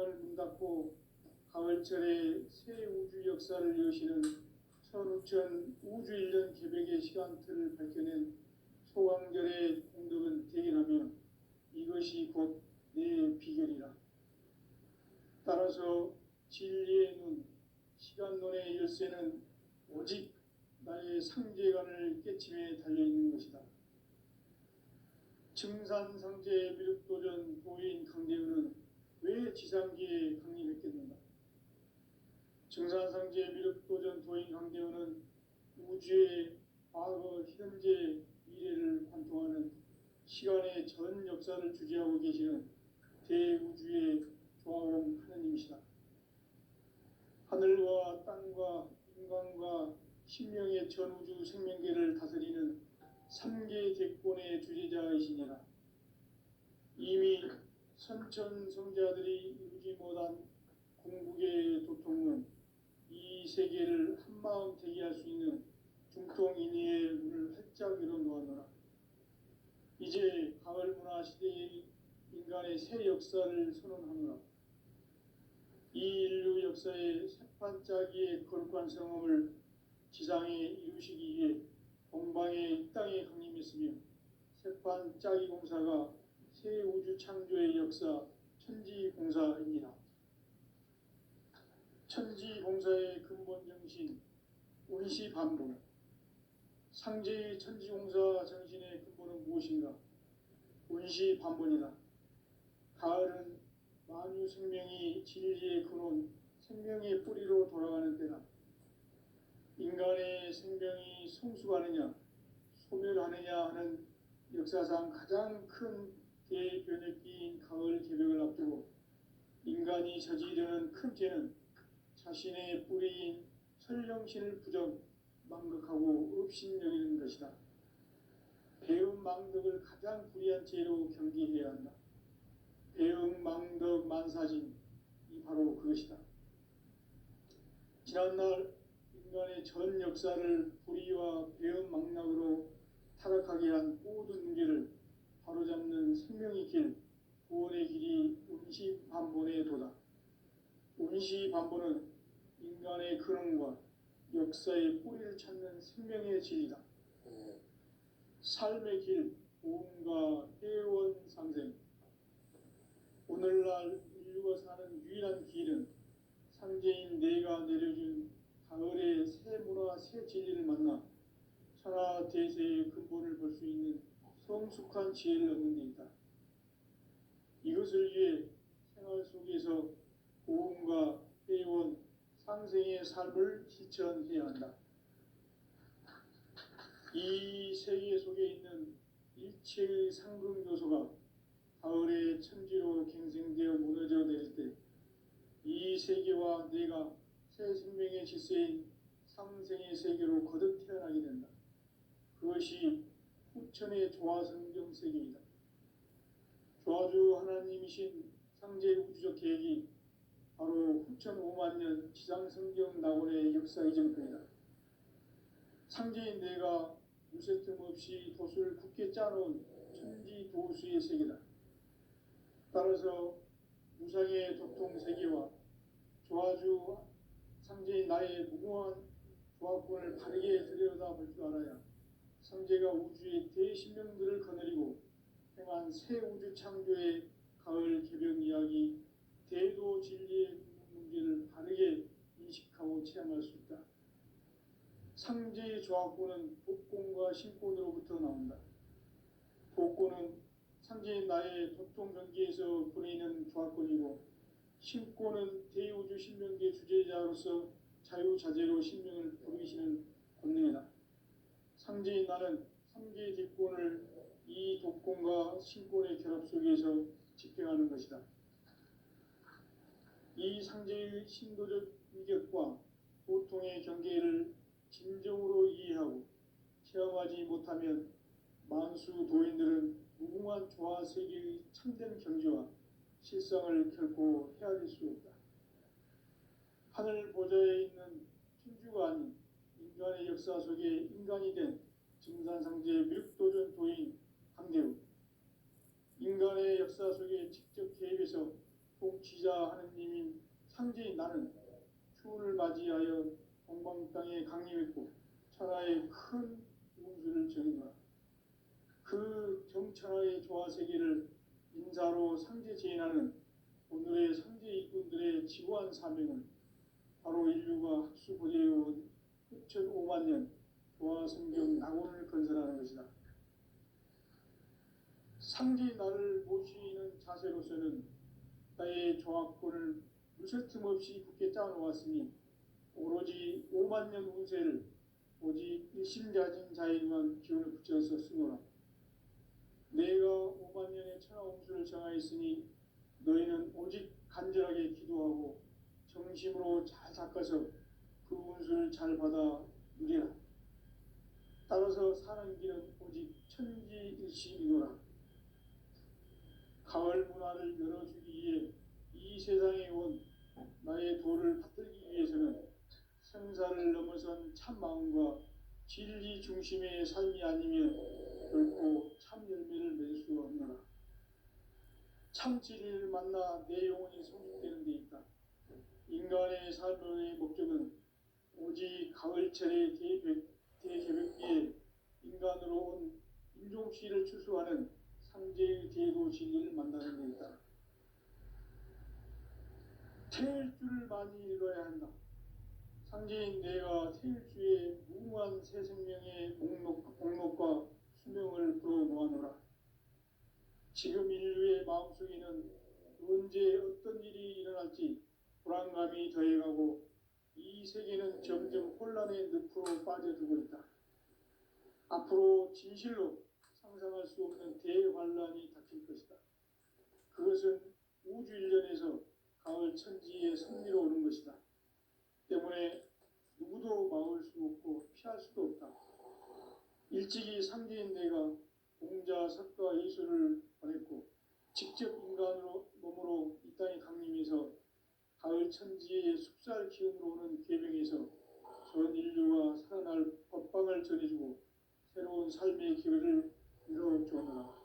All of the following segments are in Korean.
세상을 문 닫고 가을철에 새 우주 역사를 여시는 선우천 우주일년 개백의 시간틀을 밝혀낸 소강절의 공덕은 대견하며 이것이 곧 내 비결이라. 따라서 진리의 눈, 시간론의 열쇠는 오직 나의 상제관을 깨침에 달려있는 것이다. 증산상제 미륵도전 도인 강대우는 왜 지상기에 강림했겠는가? 증산상제 미륵도전 도인 강대우는 우주의 과거, 현재, 미래를 관통하는 시간의 전 역사를 주재하고 계시는 대우주의 조화로운 하느님이시다. 하늘과 땅과 인간과 신명의 전우주 생명계를 다스리는 삼계 대권의 주재자이시니라. 이미 선천성자들이 이루지 못한 궁극의 도통은 이 세계를 한마음 되게 할 수 있는 중통인의의 문을 활짝 열어놓았노라. 이제 가을 문화 시대의 인간의 새 역사를 선언하노라. 이 인류 역사의 새판짜기의 거룩한 성험을 지상에 이루시기 위해 동방의 이 땅에 강림했으며 새판짜기 공사가 새 우주 창조의 역사 천지공사입니다. 천지공사의 근본 정신 운시반복. 상제의 천지공사 정신의 근본은 무엇인가? 운시반복이다. 가을은 만유 생명이 진리의 근원, 생명의 뿌리로 돌아가는 때다. 인간의 생명이 성숙하느냐, 소멸하느냐 하는 역사상 가장 큰 대변혁기인 가을 개벽을 앞두고 인간이 저지르는 큰 죄는 자신의 뿌리인 설령신을 부정, 망극하고 업신여기는 것이다. 배음 망덕을 가장 불의한 죄로 경계해야 한다. 배음 망덕 만사진이 바로 그것이다. 지난날 인간의 전 역사를 불의와 배음 망락으로 타락하게 한 모든 문제를 바로잡는 생명의 길, 구원의 길이 운시반본의 도다. 운시반본은 인간의 근원과 역사의 뿌리를 찾는 생명의 진리다. 삶의 길, 보험과 회원 상생. 오늘날 인류가 사는 유일한 길은 상제인 내가 내려준 가을의 새 문화, 새 진리를 만나 천하 대세의 근본을 볼 수 있는 성숙한 지혜를 얻는 데 있다. 이것을 위해 생활 속에서 보험과 회원, 상생의 삶을 실천해야 한다. 이 세계 속에 있는 일체의 상극 요소가 가을의 천지로 갱생되어 무너져 내릴 때 이 세계와 내가 새 생명의 질서인 상생의 세계로 거듭 태어나게 된다. 그것이 후천의 조화성경 세계이다. 조화주 하나님이신 상제 우주적 계획이 바로 후천 5만 년 지상성경 낙원의 역사의 정편이다. 상제인 내가 유세 틈 없이 도수를 굳게 짜놓은 천지 도수의 세계다. 따라서 무상의 도통 세계와 조화주 상제인 나의 무궁한 조화권을 바르게 들여다볼 줄 알아야 상제가 우주의 대신명들을 거느리고 행한 새 우주 창조의 가을 개벽 이야기, 대도 진리의 문제를 바르게 인식하고 체험할 수 있다. 상제의 조화권은 복권과 신권으로부터 나온다. 복권은 상제인 나의 도통 경계에서 보내는 조화권이고, 신권은 대우주 신명계 주제자로서 자유자재로 신명을 부르시는 권능이다. 상제인 나는 상계의 뒷권을 이 독권과 신권의 결합 속에서 집행하는 것이다. 이 상제의 신도적 위격과 도통의 경계를 진정으로 이해하고 체험하지 못하면 만수 도인들은 무궁한 조화 세계의 참된 경지와 실상을 결코 헤아릴 수 없다. 하늘 보좌에 있는 천주가 아닌 인간의 역사 속에 인간이 된 증산상제 미륵도전 도인 강대우. 인간의 역사 속에 직접 개입해서 통치자 하느님의 상제인 나는 추운을 맞이하여 동방 땅에 강림했고 천하의 큰 운수를 정했노라. 그 정천하의 조화세계를 인사로 상제 제인하는 오늘의 상제 일꾼들의 지고한 사명은 바로 인류가 학수고대해온 6,500만 년 조화성경 낙원을 건설하는 것이다. 상제의 나를 모시는 자세로서는 나의 조합권을 무설틈 없이 굳게 짜놓았으니 오로지 5만 년 운세를 오직 일심가진 자에게만 기운을 붙여서 쓰노라. 내가 5만 년의 천하운수를 정하였으니 너희는 오직 간절하게 기도하고 정심으로 잘 닦아서 그 운수를 잘 받아 누리라. 따라서 사는 길은 오직 천지일심이노라. 가을 문화를 열어주기 위해 이 세상에 온 나의 도를 받들기 위해서는 생사를 넘어선 참 마음과 진리 중심의 삶이 아니면 결코 참 열매를 맺을 수 없노라. 참 진리를 만나 내 영혼이 성숙되는 데 있다. 인간의 삶의 목적은 오직 가을철의 대개벽기에 인간으로 온 인종시를 추수하는 상제의 대도 진리를 만나는 데 있다. 태일주를 많이 읽어야 한다. 상제인 내가 태일주의 무궁한 새 생명의 목록과 수명을 불어모아노라. 지금 인류의 마음속에는 언제 어떤 일이 일어날지 불안감이 더해가고 이 세계는 점점 혼란의 늪으로 빠져들고 있다. 앞으로 진실로 상상할 수 없는 대환란이 닥칠 것이다. 그것은 우주 일련에서 가을 천지의 섭리로 오는 것이다. 때문에 누구도 막을 수 없고 피할 수도 없다. 일찍이 상제인 내가 공자, 석가, 예수를 보냈고 직접 인간으로 몸으로 이 땅에 강림해서 가을 천지의 숲살 기운으로 오는 계명에서 전 인류가 살아날 법방을 전해주고 새로운 삶의 기회를 이뤄주었노라.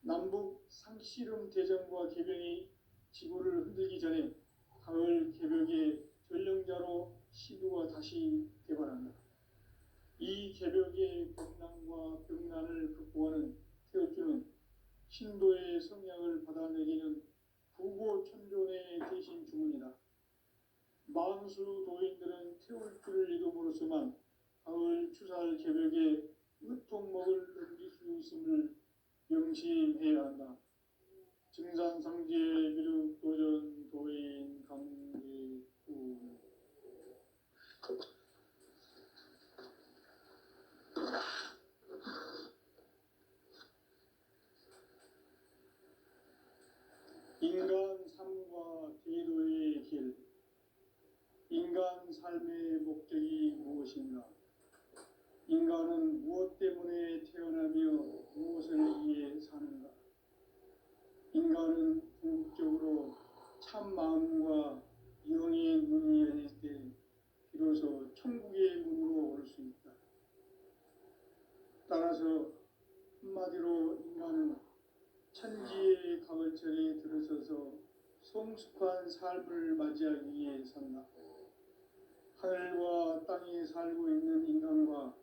남북 상씨름 대전과 계명이 지구를 흔들기 전에 가을 개벽의 전령자로 시두가 다시 개발한다. 이 개벽의 벽난과 벽난을 극복하는 태어주는 신도의 성향을 받아내기는 구고천존의 대신 주문이다. 만수 도인들은 태울주를 이름으로서만 가을 추살 개벽에 의통목을 넘길 수 있음을 명심해야 한다. 증산상제 미륵 도전 도인 강제구 인간 삶과 제도의 길. 인간 삶의 목적이 무엇인가? 인간은 무엇 때문에 태어나며 무엇을 위해 사는가? 인간은 궁극적으로 참 마음과 영의 문이 열릴 때 비로소 천국의 문으로 올 수 있다. 따라서 한마디로 인간은 천지의 가을철에 들어서서 성숙한 삶을 맞이하기 위해 산다. 하늘과 땅에 살고 있는 인간과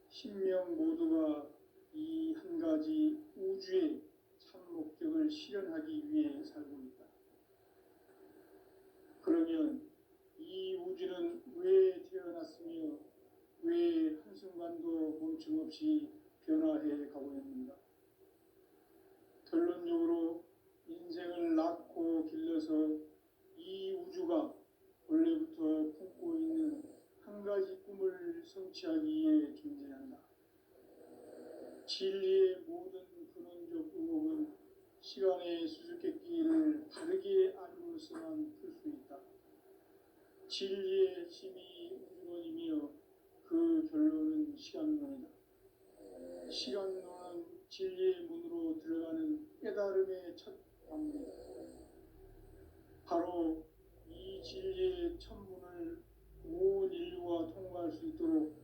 신명 모두가 이 한 가지 우주의 참 목적을 실현하기 위해 살고 있다. 그러면 이 우주는 왜 태어났으며 왜 한순간도 멈춤 없이 변화해 가고 있는가? 결론적으로 인생을 낳고 길러서 이 우주가 원래부터 품고 있는 한 가지 꿈을 성취하기 위해 존재한다. 진리의 모든 근원적 의혹은 시간의 수수께끼를 바르게 알고서만 풀 수 있다. 진리의 힘이 우주론이며 그 결론은 시간론이다. 시간론은 진리의 문으로 들어가는 깨달음의 첫 방문이다. 바로 이 진리의 첫 문을 온 인류가 통과할 수 있도록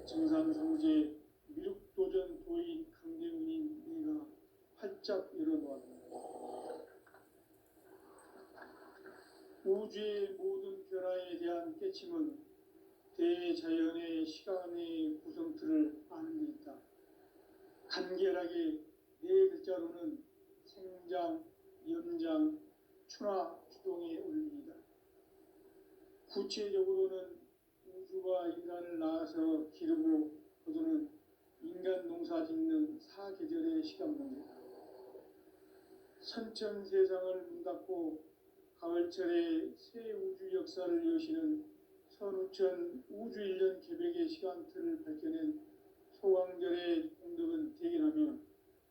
증산성제 미륵도전 도인 강대훈인 내가 활짝 열어놓았다. 우주의 모든 변화에 대한 깨침은 대자연의 시간의 구성틀을 아는 데 있다. 간결하게 네 글자로는 생장, 연장, 추나 추동의 원리이다. 구체적으로는 우주가 인간을 낳아서 기르고 거두는 인간 농사 짓는 사계절의 시간 문제다. 선천 세상을 문닫고 가을철에 새 우주 역사를 여시는 선우천 우주 1년 개백의 시간틀을 밝혀낸 소강절의 공덕은 대견하며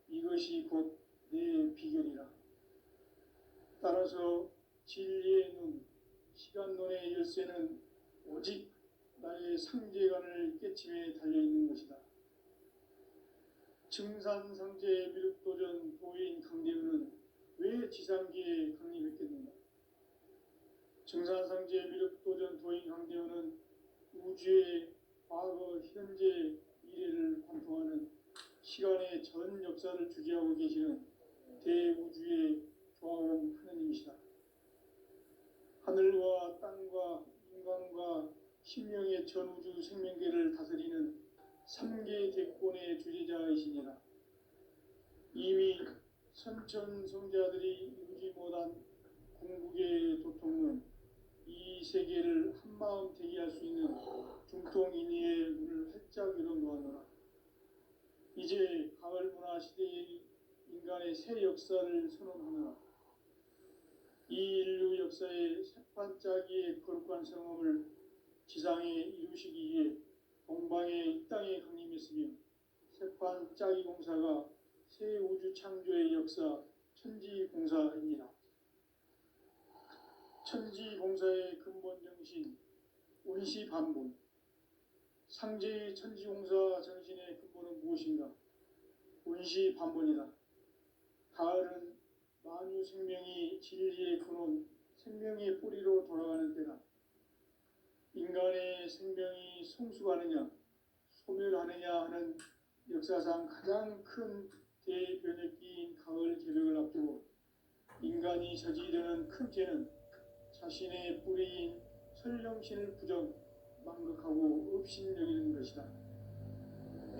이것이 곧 내 비결이라. 따라서 진리의 눈, 시간론의 열쇠는 오직 나의 상제관을 깨침에 달려있는 것이다. 증산상제 미륵도전 도인 강대우는 왜 지상기에 강림했겠는가? 증산상제 미륵도전 도인 강대우는 우주의 과거, 현재, 미래를 관통하는 시간의 전 역사를 주재하고 계시는 대우주의 조화원 하느님이시다. 하늘과 땅과 인간과 신명의 전우주 생명계를 다스리는 3개 대권의 주재자이시니라. 이미 선천성자들이 이루지 못한 궁극의 도통은 이 세계를 한마음 되게 할 수 있는 중통인의의 문을 활짝 열어놓았노라. 이제 가을 문화 시대의 인간의 새 역사를 선언하노라. 이 인류 역사의 새반짝이의 거룩한 성험을 지상에 이루시기 위해 동방의 이 땅에 강림했으며 새반짝이 공사가 새 우주 창조의 역사 천지공사입니다. 천지공사의 근본 정신 운시반본. 상제의 천지공사 정신의 근본은 무엇인가? 운시반본이다. 가을은 만유 생명이 진리의 근원, 생명의 뿌리로 돌아가는 때다. 인간의 생명이 성숙하느냐, 소멸하느냐 하는 역사상 가장 큰 대변혁기인 가을 개벽을 앞두고 인간이 저지르는 큰 죄는 자신의 뿌리인 설령신을 부정, 망극하고 업신여기는 것이다.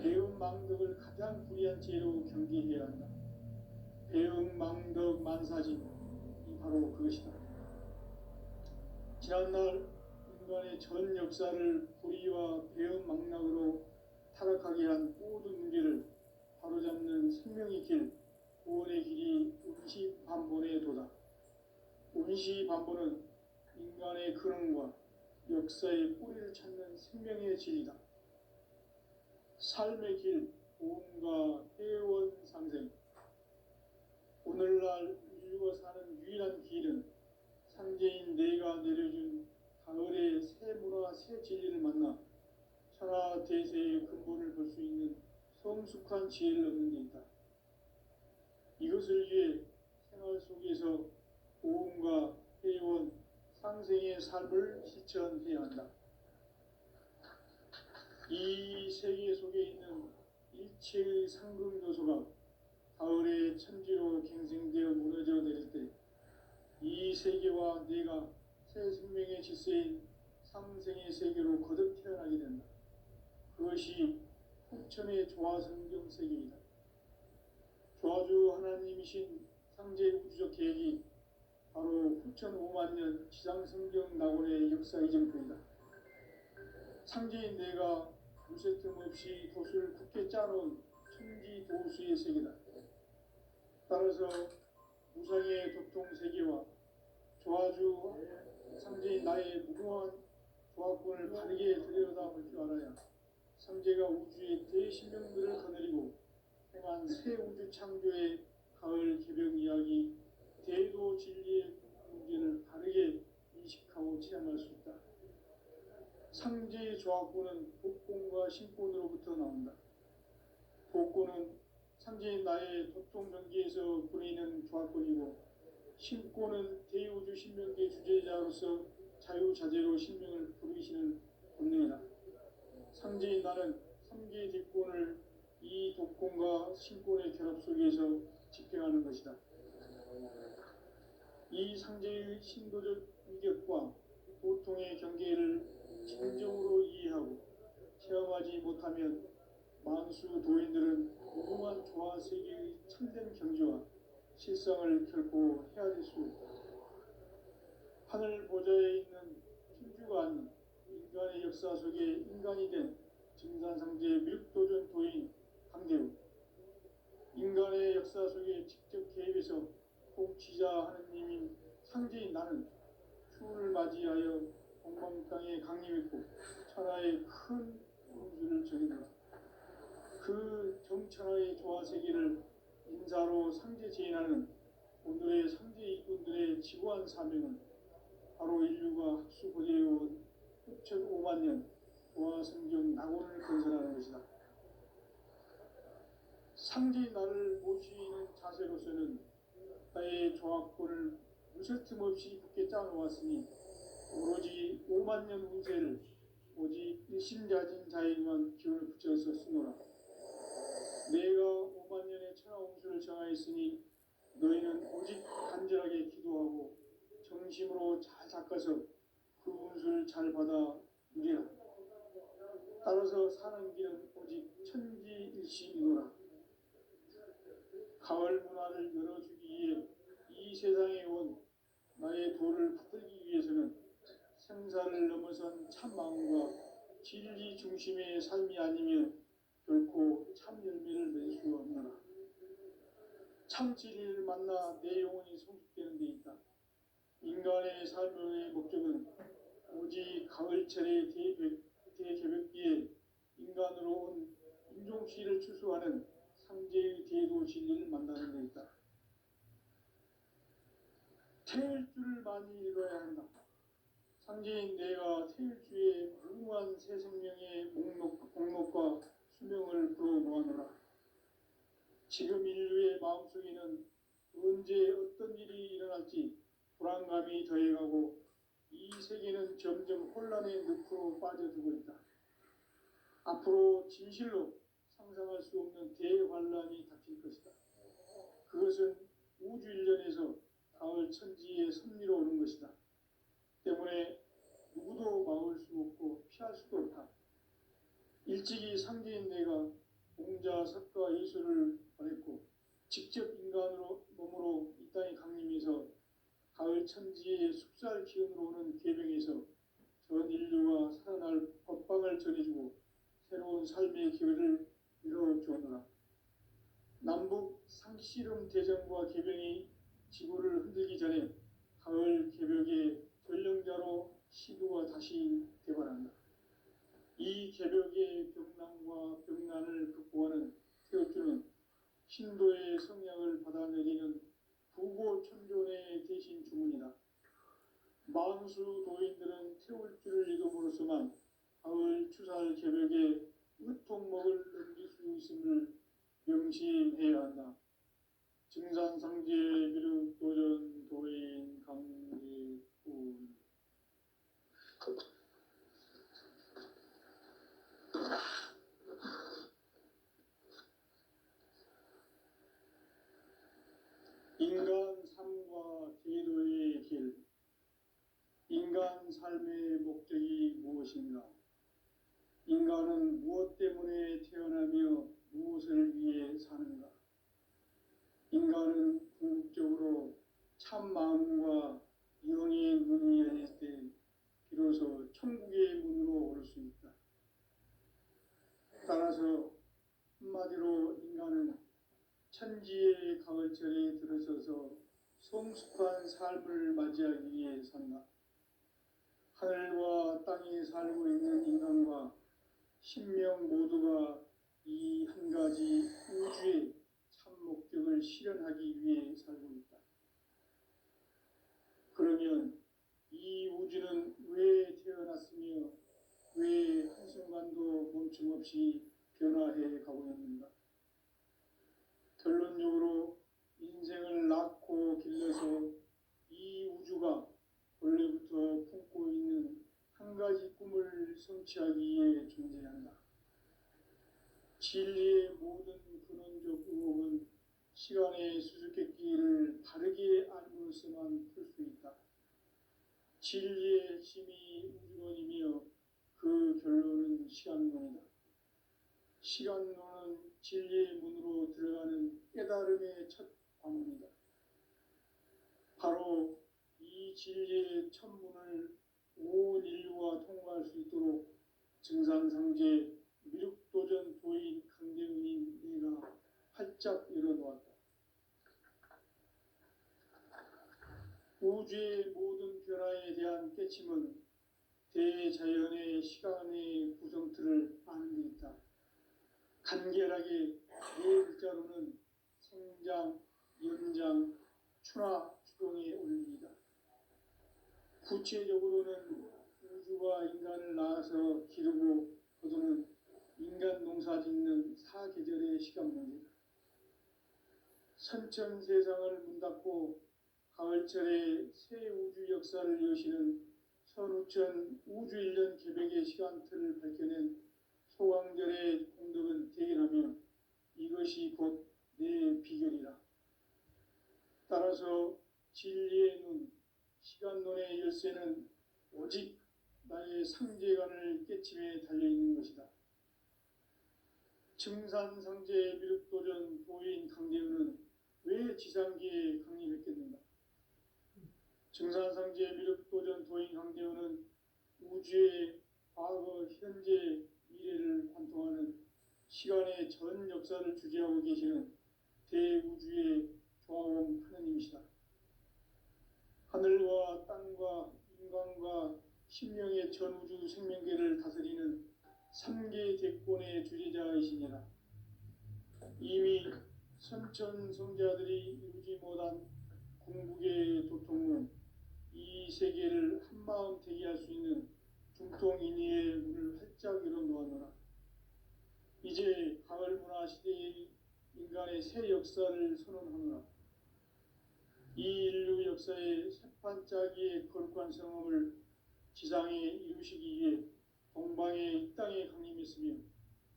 배움 망덕을 가장 불의한 죄로 경계해야 한다. 배움 망덕 만사진, 이 바로 그것이다. 지난날 인간의 전 역사를 불의와 배움 망락으로 타락하게 한 모든 문제를 바로잡는 생명의 길, 구원의 길이 운시반본의 도다. 운시반본은 인간의 근원과 역사의 뿌리를 찾는 생명의 진리다. 삶의 길, 보험과 회원 상생. 오늘날 인류가 사는 유일한 길은 상제인 내가 내려준 가을의 새 문화, 새 진리를 만나 천하 대세의 근본을 볼 수 있는 성숙한 지혜를 얻는 데 있다. 이것을 위해 생활 속에서 보험과 회원, 상생의 삶을 실천해야 한다. 이 세계 속에 있는 일체의 상금 요소가 가을의 천지로 갱생되어 무너져 내릴 때 이 세계와 내가 새 생명의 질서인 상생의 세계로 거듭 태어나게 된다. 그것이 후천의 조화성경 세계이다. 조화주 하나님이신 상제 우주적 계획이 바로 후천 5만 년 지상성경 낙원의 역사 이정표이다. 상제인 내가 무쇠 틈 없이 돛을 굳게 짜놓은 천지 도수의 세계다. 따라서 무상의 도통 세계와 조화주 상제인 나의 무궁한 조화권을 바르게 들여다볼 줄 알아야 상제가 우주의 대신명들을 거느리고 행한 새 우주 창조의 가을 개벽 이야기, 대도 진리의 문제를 바르게 인식하고 체험할 수 있다. 상제의 조화권은 복권과 신권으로부터 나온다. 복권은 상제인 나의 도통 경계에서 보내는 조화권이고, 신권은 대우주 신명계 주제자로서 자유자재로 신명을 부르시는 본능이다. 상제인 나는 3개의 뒷권을 이 독권과 신권의 결합 속에서 집행하는 것이다. 이 상제의 신도적 위격과 고통의 경계를 진정으로 이해하고 체험하지 못하면 만수 도인들은 무궁한 조화 세계의 참된 경지와 실상을 결코 헤아릴 수 없다. 하늘 보좌에 있는 천주가 아닌 인간의 역사 속에 인간이 된 증산상제 미륵도전 도인 강대우, 인간의 역사 속에 직접 개입해서 통치자 하느님인 상제인 나는 추운을 맞이하여 동방 땅에 강림했고 천하의 큰 운수를 정했노라. 그 정천하의 조화세계를 인사로 상제 제인하는 오늘의 상제 이꾼들의 지구한 사명은 바로 인류가 학수고대해온 6,500만 년 조화성경 낙원을 건설하는 것이다. 상제인 나를 모시는 자세로서는 나의 조화권을 무설틈 없이 굳게 짜놓았으니 오로지 5만 년 운세를 오직 일심자진 자에게만 기운을 붙여서 쓰노라. 내가 5만 년의 천하 운수를 정하였으니 너희는 오직 간절하게 기도하고 정심으로 잘 닦아서 그 운수를 잘 받아 누리라. 따라서 사는 길은 오직 천지일심이노라. 가을 문화를 열어주기 위해 이 세상에 온 나의 도를 붙들기 위해서는 생사를 넘어선 참 마음과 진리 중심의 삶이 아니면 결코 참 열매를 낼 수 없노라. 참 진리를 만나 내 영혼이 성숙되는 데 있다. 인간의 삶의 목적은 오직 가을철의 대개벽기에 인간으로 온 인종시를 추수하는 상제의 대도 진리를 만나는 데 있다. 태일 줄을 많이 읽어야 한다. 상제인 내가 태일주의 무궁한 새 생명의 목록과 수명을 불어 모아노라. 지금 인류의 마음속에는 언제 어떤 일이 일어날지 불안감이 더해가고 이 세계는 점점 혼란의 늪으로 빠져들고 있다. 앞으로 진실로 상상할 수 없는 대환란이 닥칠 것이다. 그것은 우주 일련에서 가을 천지의 섭리로 오는 것이다. 때문에 누구도 막을 수 없고 피할 수도 없다. 일찍이 상제인 내가 공자, 석가, 예수를 보냈고 직접 인간으로 몸으로 이 땅에 강림해서 가을 천지의 숙살 기운으로 오는 계명에서 전 인류가 살아날 법방을 전해주고 새로운 삶의 기회를 이뤄주었노라. 남북 상씨름 대전과 개병이 지구를 흔들기 전에 가을 개벽의 전령자로 시도가 다시 개발한다. 이 개벽의 병난과 병난을 극복하는 태우주는 신도의 성향을 받아내리는 부고천존의 대신 주문이다. 만수 도인들은 태울주를 읽음으로써만 가을 추살 개벽에 으통목을 넘길 수 있음을 명심해야 한다. 증산상제 미륵도전 도인 강제군 인간 삶과 제도의 길. 인간 삶의 목적이 무엇인가? 인간은 무엇 때문에 태어나며 무엇을 위해 사는가? 인간은 궁극적으로 참 마음과 영의 눈이 열릴 때 비로소 천국의 문으로 올 수 있다. 따라서 한마디로 인간은 천지의 가을철에 들어서서 성숙한 삶을 맞이하기 위해 산다. 하늘과 땅에 살고 있는 인간과 신명 모두가 이 한 가지 우주의 참 목적을 실현하기 위해 살고 있다. 그러면 이 우주는 왜 태어났으며 왜 한순간도 멈춤없이 변화해 가고 있는가? 결론적으로 인생을 낳고 길러서 이 우주가 원래부터 품고 있는 한 가지 꿈을 성취하기 위해 존재한다. 진리의 모든 근원적 의혹은 시간의 수수께끼를 바르게 알므로써만 풀 수 있다. 진리의 핵심이 우주론이며 그 결론은 시간론이다. 시간론은 진리의 문으로 들어가는 깨달음의 첫 관문이다. 바로 이 진리의 첫 문을 온 인류가 통과할 수 있도록 증산상제 미륵도전 도인 강대훈인 내가 활짝 열어놓았다. 우주의 모든 변화에 대한 깨침은 대자연의 시간의 구성틀을 아는 데 있다. 간결하게 네 글자로는 생장, 연장, 추나 추동의 원리이다. 구체적으로는 우주가 인간을 낳아서 기르고 거두는 인간 농사 짓는 사계절의 시간 문제다. 선천 세상을 문 닫고 가을철에 새 우주 역사를 여시는 선우천 우주 1년 개백의 시간틀을 밝혀낸 소강절의 공덕은 대견하며 이것이 곧 내 비결이라. 따라서 진리의 눈, 시간론의 열쇠는 오직 나의 상제관을 깨침에 달려있는 것이다. 증산상제 미륵도전 도인 강대훈은 왜 지상기에 강림했겠는가? 증산상제 미륵도전 도인 강대훈은 우주의 과거, 현재, 미래를 관통하는 시간의 전 역사를 주재하고 계시는 대우주의 조화원 하느님이시다. 하늘과 땅과 인간과 신명의 전우주 생명계를 다스리는 3개 대권의 주재자이시니라. 이미 선천성자들이 이루지 못한 궁극의 도통은 이 세계를 한마음 되게 할 수 있는 중통인의의 문을 활짝 열어놓았노라. 이제 가을 문화 시대의 인간의 새 역사를 선언하노라. 이 인류 역사의 새판짜기의 거룩한 성험을 지상에 이루시기 위해 동방의 이 땅에 강림했으며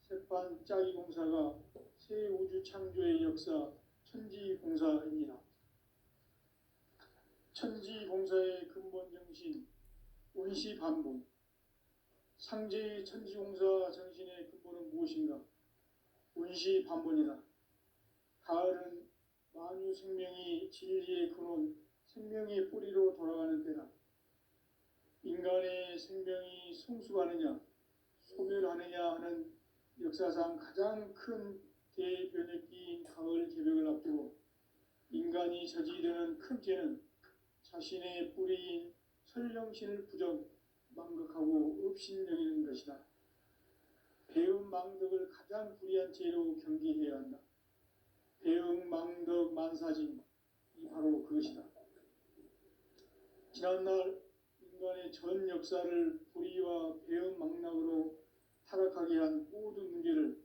새판짜기 공사가 새 우주 창조의 역사 천지공사입니다. 천지공사의 근본 정신 원시반복. 상제의 천지공사 정신의 근본은 무엇인가? 원시반복이다. 가을은 만유 생명이 진리의 근원, 생명의 뿌리로 돌아가는 때다. 인간의 생명이 성숙하느냐, 소멸하느냐 하는 역사상 가장 큰 대변혁기인 가을 개벽을 앞두고 인간이 저지르는 큰 죄는 자신의 뿌리인 설령신을 부정, 망극하고 업신여기는 것이다. 배움 망덕을 가장 불의한 죄로 경계해야 한다. 배움 망덕 만사진, 이 바로 그것이다. 지난날 인간의 전 역사를 불의와 배움 망락으로 타락하게 한 모든 문제를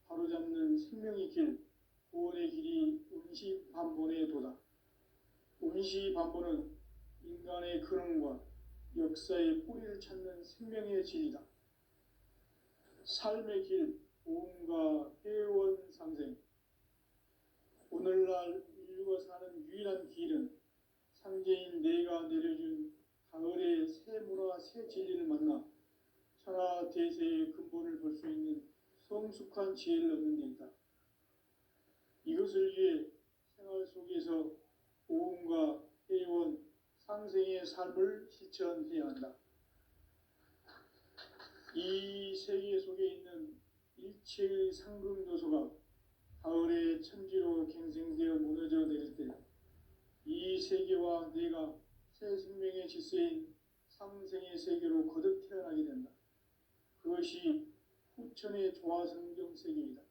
바로잡는 생명의 길, 구원의 길이 운시반본의 도다. 운시반본은 인간의 근원과 역사의 뿌리를 찾는 생명의 진리다. 삶의 길, 보험과 회원 상생. 오늘날 인류가 사는 유일한 길은 상제인 내가 내려준 가을의 새 문화, 새 진리를 만나 천하 대세의 근본을 볼 수 있는 성숙한 지혜를 얻는 데 있다. 이것을 위해 생활 속에서 보험과 회원, 상생의 삶을 실천해야 한다. 이 세계 속에 있는 일체의 상금요소가 가을의 천지로 갱생되어 무너져 내릴 때 이 세계와 내가 새 생명의 질서인 상생의 세계로 거듭 태어나게 된다. 그것이 후천의 조화성경 세계이다.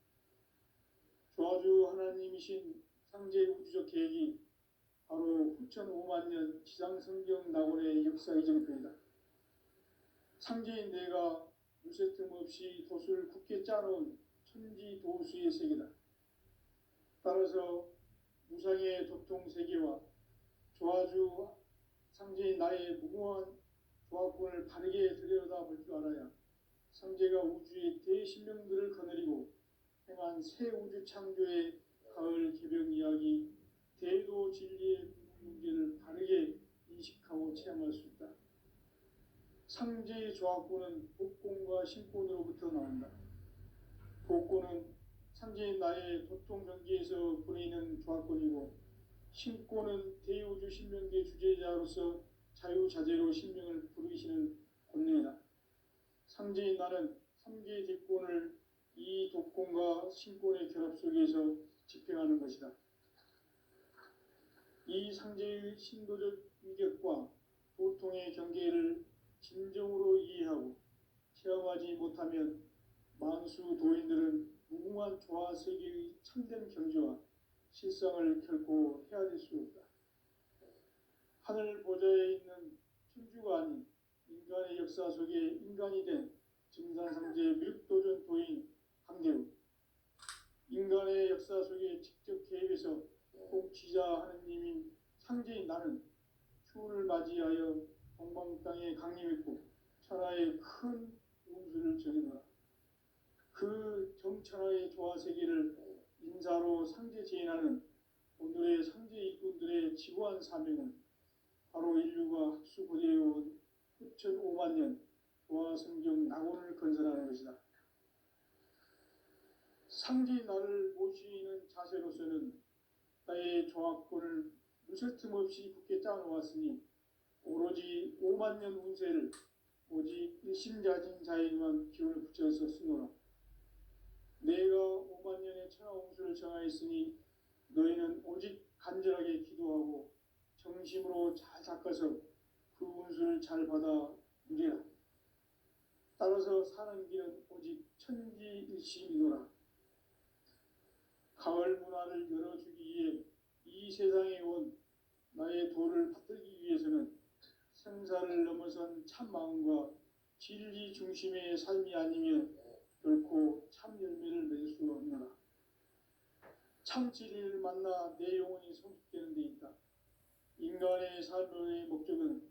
조화주 하나님이신 상제 우주적 계획이 바로 후천 5만 년 지상성경 낙원의 역사 이정표이다. 상제인 내가 무쇠틈 없이 도수를 굳게 짜놓은 천지도수의 세계다. 따라서 무상의 도통 세계와 조화주 상제인 나의 무궁한 조화권을 바르게 들여다볼 줄 알아야 상제가 우주의 대신명들을 거느리고 행한 새 우주 창조의 가을 개벽 이야기, 대도 진리의 문제를 바르게 인식하고 체험할 수 있다. 상제의 조합구는 복권과 신권으로부터 나온다. 복권은 상제의 나의 도통 경계에서 보내는 조합권이고, 신권은 대우주 신명계 주제자로서 자유자재로 신명을 부르시는 권능이다. 상제의 나는 3개의 뒷권을 이 독권과 신권의 결합 속에서 집행하는 것이다. 이 상제의 신도적 위격과 도통의 경계를 진정으로 이해하고 체험하지 못하면 만수 도인들은 무궁한 조화 세계의 참된 경지와 실상을 결코 헤아릴 수 없다. 하늘 보좌에 있는 천주가 아닌 인간의 역사 속에 인간이 된 증산상제 밀도전 도인 강대우, 인간의 역사 속에 직접 개입해서 통치자 하느님인 상제인 나는 추운을 맞이하여 동방 땅에 강림했고 천하의 큰 운수를 전해노라. 그 정천하의 조화 세계를 인사로 상제 제인하는 오늘의 상제 일꾼들의 지구한 사명은 바로 인류가 학수고대해온 9,500만 년 조화 성경 낙원을 건설하는 것이다. 상제인 나를 모시는 자세로서는 나의 조합권을 무설틈 없이 굳게 짜놓았으니 오로지 5만 년 운세를 오직 일심자진 자에게만 기운을 붙여서 쓰노라. 내가 5만 년의 천하 운수를 정하였으니 너희는 오직 간절하게 기도하고 정심으로 잘 닦아서 그 운수를 잘 받아 누리라. 따라서 사는 길은 오직 천지일심이노라. 가을 문화를 열어주기 위해 이 세상에 온 나의 도를 받들기 위해서는 생사를 넘어선 참 마음과 진리 중심의 삶이 아니면 결코 참 열매를 맺을 수 없노라. 참 진리를 만나 내 영혼이 성숙되는 데 있다. 인간의 삶의 목적은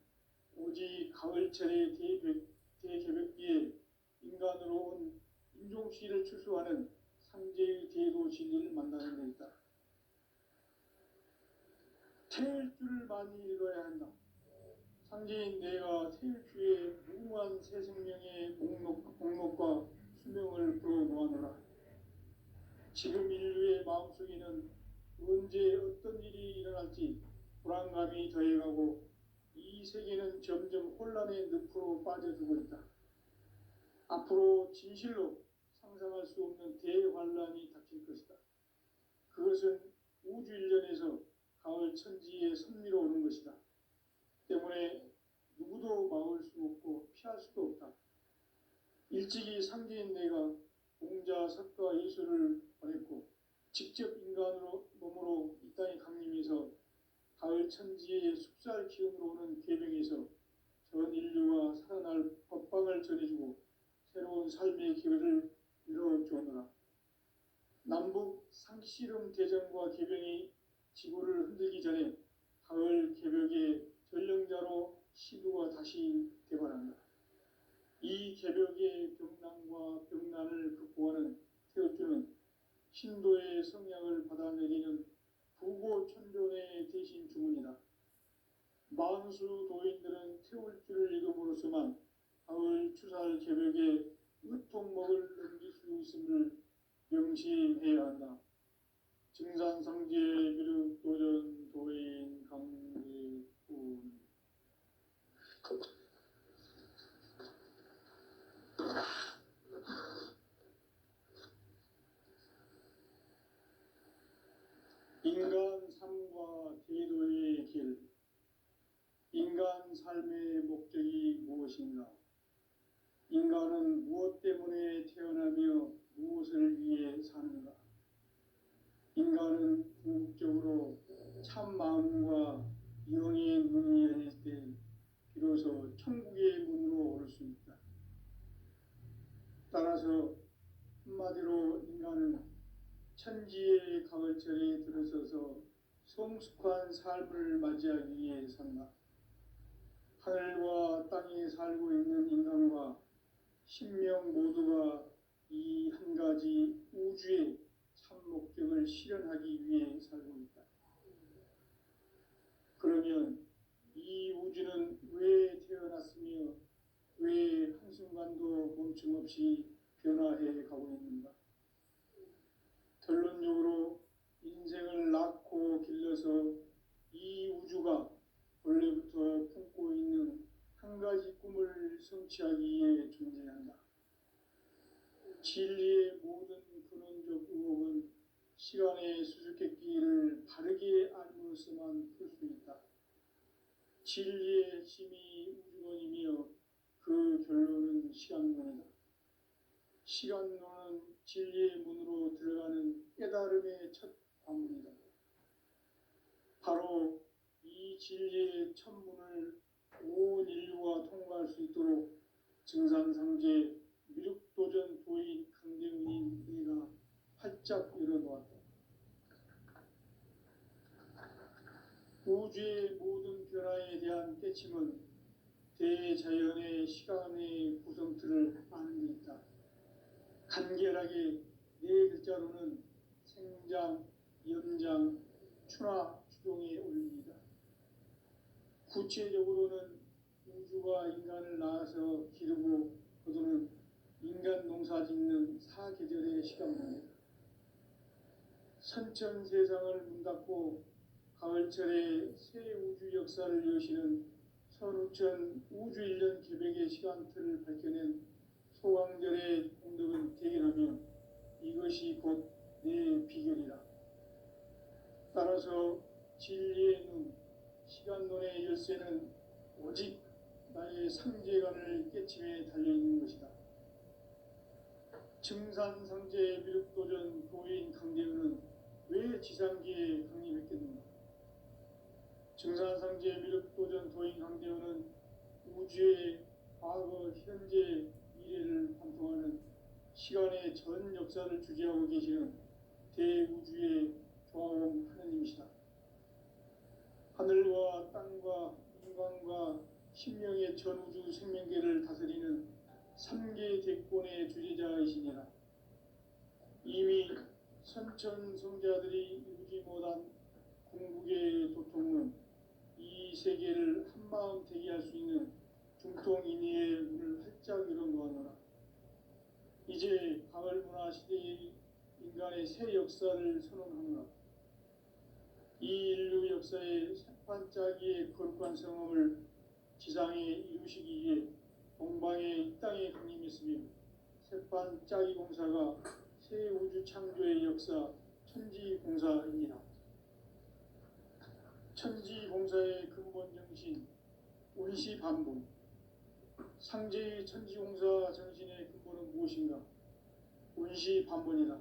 오직 가을철의 대개벽기에 인간으로 온 인종씨를 추수하는 상제의 대도 진리를 만나는 데 있다. 태일 줄을 많이 읽어야 한다. 상제인 내가 태일주의 무궁한 새 생명의 목록과 수명을 풀어놓아노라. 지금 인류의 마음속에는 언제 어떤 일이 일어날지 불안감이 더해가고 이 세계는 점점 혼란의 늪으로 빠져들고 있다. 앞으로 진실로 상상할 수 없는 대환란이 닥칠 것이다. 그것은 우주 일련에서 가을 천지의 섭리로 오는 것이다. 때문에 누구도 막을 수 없고 피할 수도 없다. 일찍이 상제인 내가 공자, 석가, 예수를 보냈고 직접 인간으로 몸으로 이 땅에 강림해서 가을 천지의 숲살 기운으로 오는 계명에서 전 인류가 살아날 법방을 전해주고 새로운 삶의 기회를 이뤄주었노라. 남북 상씨름 대전과 개병이 지구를 흔들기 전에 가을 개벽의 전령자로 시도가 다시 개발한다. 이 개벽의 병난과 병난을 극복하는 태우주는 신도의 성향을 받아내리는 부고천존의 대신 주문이다. 만수 도인들은 태울주를 읽음으로써만 가을 추살 개벽에 으통먹을 넘길 수 있음을 명심해야 한다. 증산상제 비륵도전 도인 강대군. 인간 삶과 대도의 길. 인간 삶의 목적이 무엇인가? 인간은 무엇 때문에 태어나며 무엇을 위해 사는가? 인간은 궁극적으로 참 마음과 영의 눈이 열릴 때 비로소 천국의 문으로 오를 수 있다. 따라서 한마디로 인간은 천지의 가을철에 들어서서 성숙한 삶을 맞이하기 위해 산다. 하늘과 땅에 살고 있는 인간과 신명 모두가 이 한 가지 우주의 참 목적을 실현하기 위해 살고 있다. 그러면 이 우주는 왜 태어났으며 왜 한순간도 멈춤 없이 변화해 가고 있는가? 결론적으로 인생을 낳고 길러서 이 우주가 원래부터 품고 있는 한 가지 꿈을 성취하기 위해 존재한다. 진리의 모든 근원적 의혹은 시간의 수수께끼를 바르게 알므로서만 풀 수 있다. 진리의 핵심이 우주론이며 그 결론은 시간론이다. 시간론은 진리의 문으로 들어가는 깨달음의 첫 관문이다. 바로 이 진리의 첫 문을 온 인류가 통과할 수 있도록 증산상제 미륵도전 도인 강대훈인 내가 활짝 열어놓았다. 우주의 모든 변화에 대한 깨침은 대자연의 시간의 구성틀을 아는 데 있다. 간결하게 네 글자로는 생장, 연장, 추나 추동의 원리이다. 구체적으로는 우주가 인간을 낳아서 기르고 거두는 인간 농사 짓는 사계절의 시간입니다. 선천 세상을 문 닫고 가을철에 새 우주 역사를 여시는 선우천 우주 1년 계백의 시간틀을 밝혀낸 소강절의 공덕은 대견하며 이것이 곧 내 비결이라. 따라서 진리의 눈, 시간론의 열쇠는 오직 나의 상제관을 깨침에 달려있는 것이다. 증산상제 미륵도전 도인 강대훈은 왜 지상계에 강림했겠는가? 증산상제 미륵도전 도인 강대훈은 우주의 과거, 현재, 미래를 관통하는 시간의 전 역사를 주재하고 계시는 대우주의 조화원 하느님이시다. 하늘과 땅과 인간과 신명의 전우주 생명계를 다스리는 3계 대권의 주재자이시니라. 이미 선천성자들이 이루지 못한 궁극의 도통은 이 세계를 한마음 되게 할 수 있는 중통인의의 문을 활짝 열어놓았노라. 이제 가을문화 시대의 인간의 새 역사를 선언하노라. 이 인류 역사의 새반짝이의 거룩한 성험을 지상에 이루시기 위해 동방의 이 땅에 강림했으며 새반짝이 공사가 새 우주 창조의 역사 천지공사입니다. 천지공사의 근본 정신 운시반복. 상제의 천지공사 정신의 근본은 무엇인가? 운시반복이다.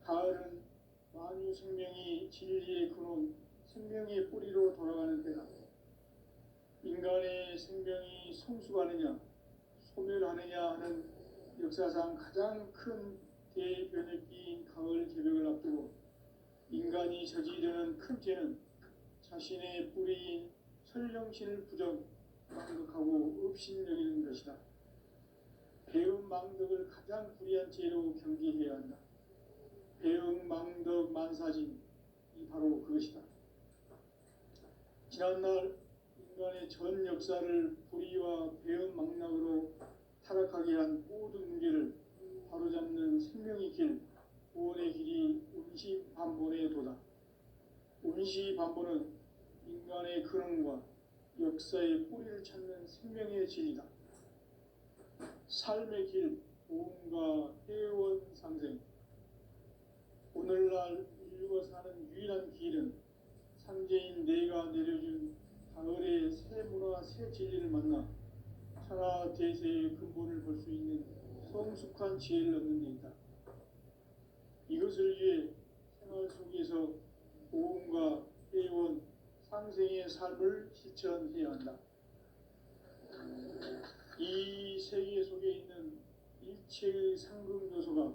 가을은 만유 생명이 진리의 근원, 생명의 뿌리로 돌아가는 때다. 인간의 생명이 성숙하느냐, 소멸하느냐 하는 역사상 가장 큰 대변혁기인 가을 개벽을 앞두고 인간이 저지르는 큰 죄는 자신의 뿌리인 설령신을 망덕하고 업신여기는 것이다. 배음 망덕을 가장 불의한 죄로 경계해야 한다. 배음 망덕 만사진, 이 바로 그것이다. 지난날 인간의 전 역사를 불의와 배음 망락으로 타락하게 한 모든 문제를 바로잡는 생명의 길, 구원의 길이 운시반본의 도다. 운시반본은 인간의 근원과 역사의 뿌리를 찾는 생명의 진리다. 삶의 길, 보험과 회원 상생. 오늘날 인류가 사는 유일한 길은 상제인 내가 내려준 가을의 새 문화, 새 진리를 만나 천하 대세의 근본을 볼 수 있는 성숙한 지혜를 얻는 데 있다. 이것을 위해 생활 속에서 보험과 회원, 상생의 삶을 실천해야 한다. 이 세계 속에 있는 일체의 상금 요소가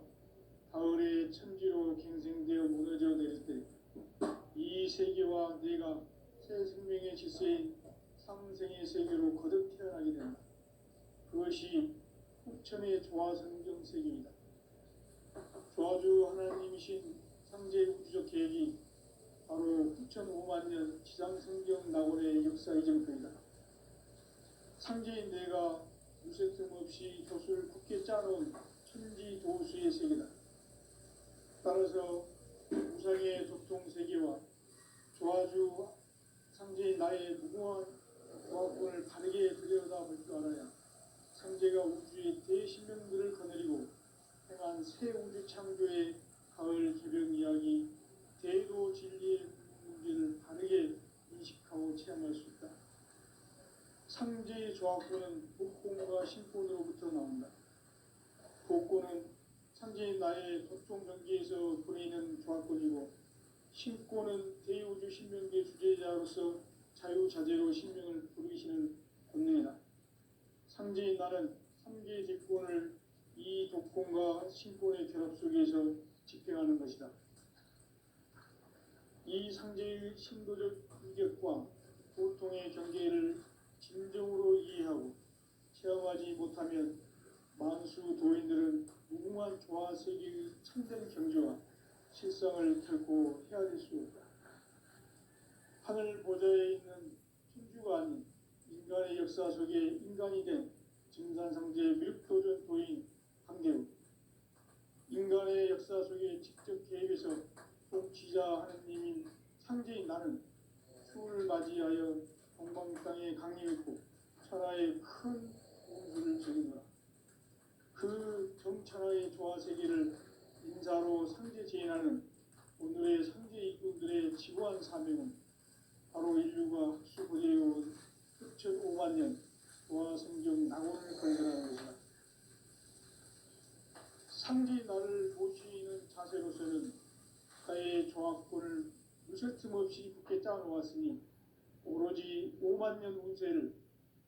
가을의 천지로 갱생되어 무너져 내릴 때 이 세계와 내가 새 생명의 질서인 상생의 세계로 거듭 태어나게 된다. 그것이 후천의 조화성경 세계이다. 조아주 하나님이신 상제 우주적 계획이 바로 9,500만 년 지상성경 낙원의 역사 이전부이다. 상제인 내가 무쇠 틈 없이 조수를 굳게 짜놓은 천지 도수의 세계다. 따라서 우상의 도통 세계와 조아주 상제인 나의 무궁한 조합권을 바르게 들여다볼 줄 알아야 상제가 우주의 대신명들을 거느리고 행한 새 우주 창조의 가을 개벽 이야기, 대도 진리의 문제를 바르게 인식하고 체험할 수 있다. 상제의 조합권은 복권과 신권으로부터 나온다. 복권은 상제인 나의 도통 경계에서 보내는 조합권이고, 신권은 대우주 신명계 주제자로서 자유자재로 신명을 부르시는 권능이다. 상제인 나는 3개의 직권을 이 독권과 신권의 결합 속에서 집행하는 것이다. 이 상제의 신도적 인격과 보통의 경계를 진정으로 이해하고 체험하지 못하면 만수 도인들은 무궁한 조화세계의 참된 경지와 실상을 결코 헤아릴 수 없다. 하늘 보좌에 있는 천주가 아닌 인간의 역사 속에 인간이 된 증산상제 밀도전 도인 강대우, 인간의 역사 속에 직접 개입해서 통치자 하느님인 상제인 나는 추을 맞이하여 동방 땅에 강림했고 천하의 큰 공주를 적이노라. 그 정천하의 조화세계를 인사로 상제 제인하는 오늘의 상제 일꾼들의 지구한 사명은 바로 인류가 흡수보내온 6,500만 년 조화성경 낙원을 건설하는 것이다. 상제인 나를 모시는 자세로서는 가의 조합권을 무쇠 틈 없이 굳게 짜놓았으니 오로지 5만 년 운세를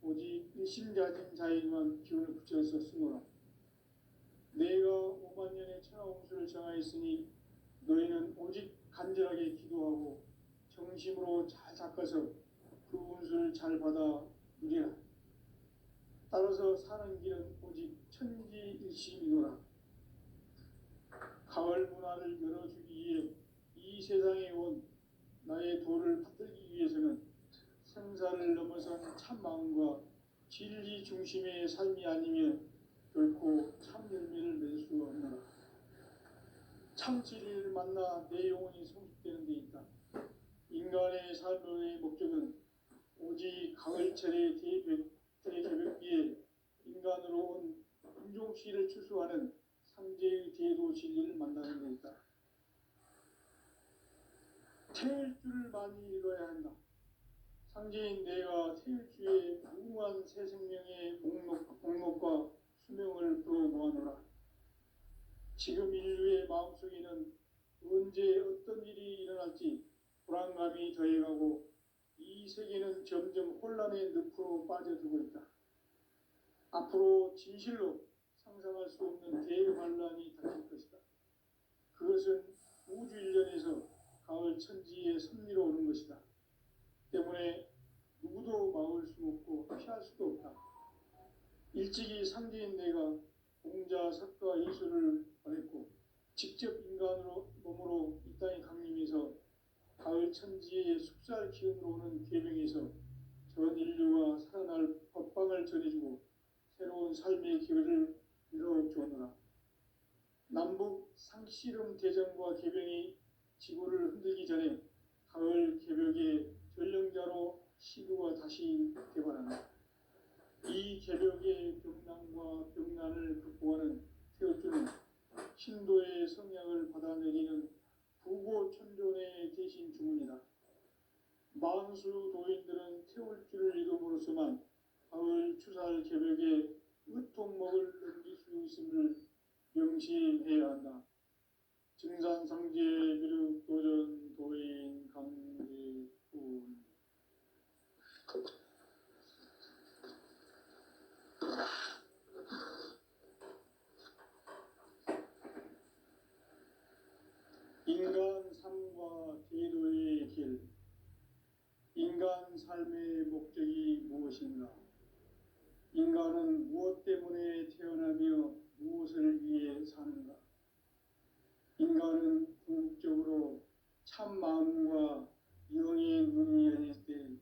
오직 일심자진 자에게만 기운을 붙여서 쓰노라. 내가 5만 년의 천하 운수를 정하였으니 너희는 오직 간절하게 기도하고 정심으로 잘 닦아서 그 운수를 잘 받아 누리라. 따라서 사는 길은 오직 천지일심이노라. 가을 문화를 열어주기 위해 이 세상에 온 나의 도를 받들기 위해서는 생사를 넘어선 참 마음과 진리 중심의 삶이 아니면 결코 참 열매를 맺을 수가 없노라. 참 진리를 만나 내 영혼이 성숙되는 데 있다. 인간의 삶의 목적은 오직 가을철의 대개벽기에 인간으로 온 인종씨를 추수하는 상제의 대도 진리를 만나는 데 있다. 태일주를 많이 읽어야 한다. 상제인 내가 태일주의 무궁한 새 생명의 목록과 수명을 풀어 놓아노라. 지금 인류의 마음속에는 언제 어떤 일이 일어날지 불안감이 더해가고 이 세계는 점점 혼란의 늪으로 빠져들고 있다. 앞으로 진실로 상상할 수 없는 대환란이 닥칠 것이다. 그것은 우주 일련에서 가을 천지의 섭리로 오는 것이다. 때문에 누구도 막을 수 없고 피할 수도 없다. 일찍이 상제인 내가 공자, 석가, 예수를 보냈고 직접 인간으로 몸으로 이 땅에 강림해서 가을 천지의 숙살 기운으로 오는 계명에서 전 인류가 살아날 법방을 전해주고 새로운 삶의 기회를 열어주었노라. 남북 상씨름 대전과 개병이 지구를 흔들기 전에 가을 개벽의 전령자로 시도가 다시 개발한다. 이 개벽의 병난과 병난을 극복하는 태울주는 신도의 성향을 받아내리는 부고천존의 대신 주문이다. 만수 도인들은 태울주를 읽음으로써만 가을 추살 개벽의 으통목을 넘길 수 있음을 명시해야 한다. 증산상제 비륵 도전 도인 강제군. 인간 삶과 제도의 길. 인간 삶의 목적이 무엇인가? 인간은 무엇 때문에 태어나며 무엇을 위해 사는가? 인간은 궁극적으로 참 마음과 영의 눈이 열릴 때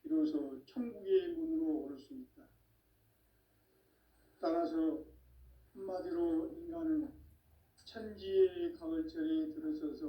비로소 천국의 문으로 올 수 있다. 따라서 한마디로 인간은 천지의 가을철에 들어서서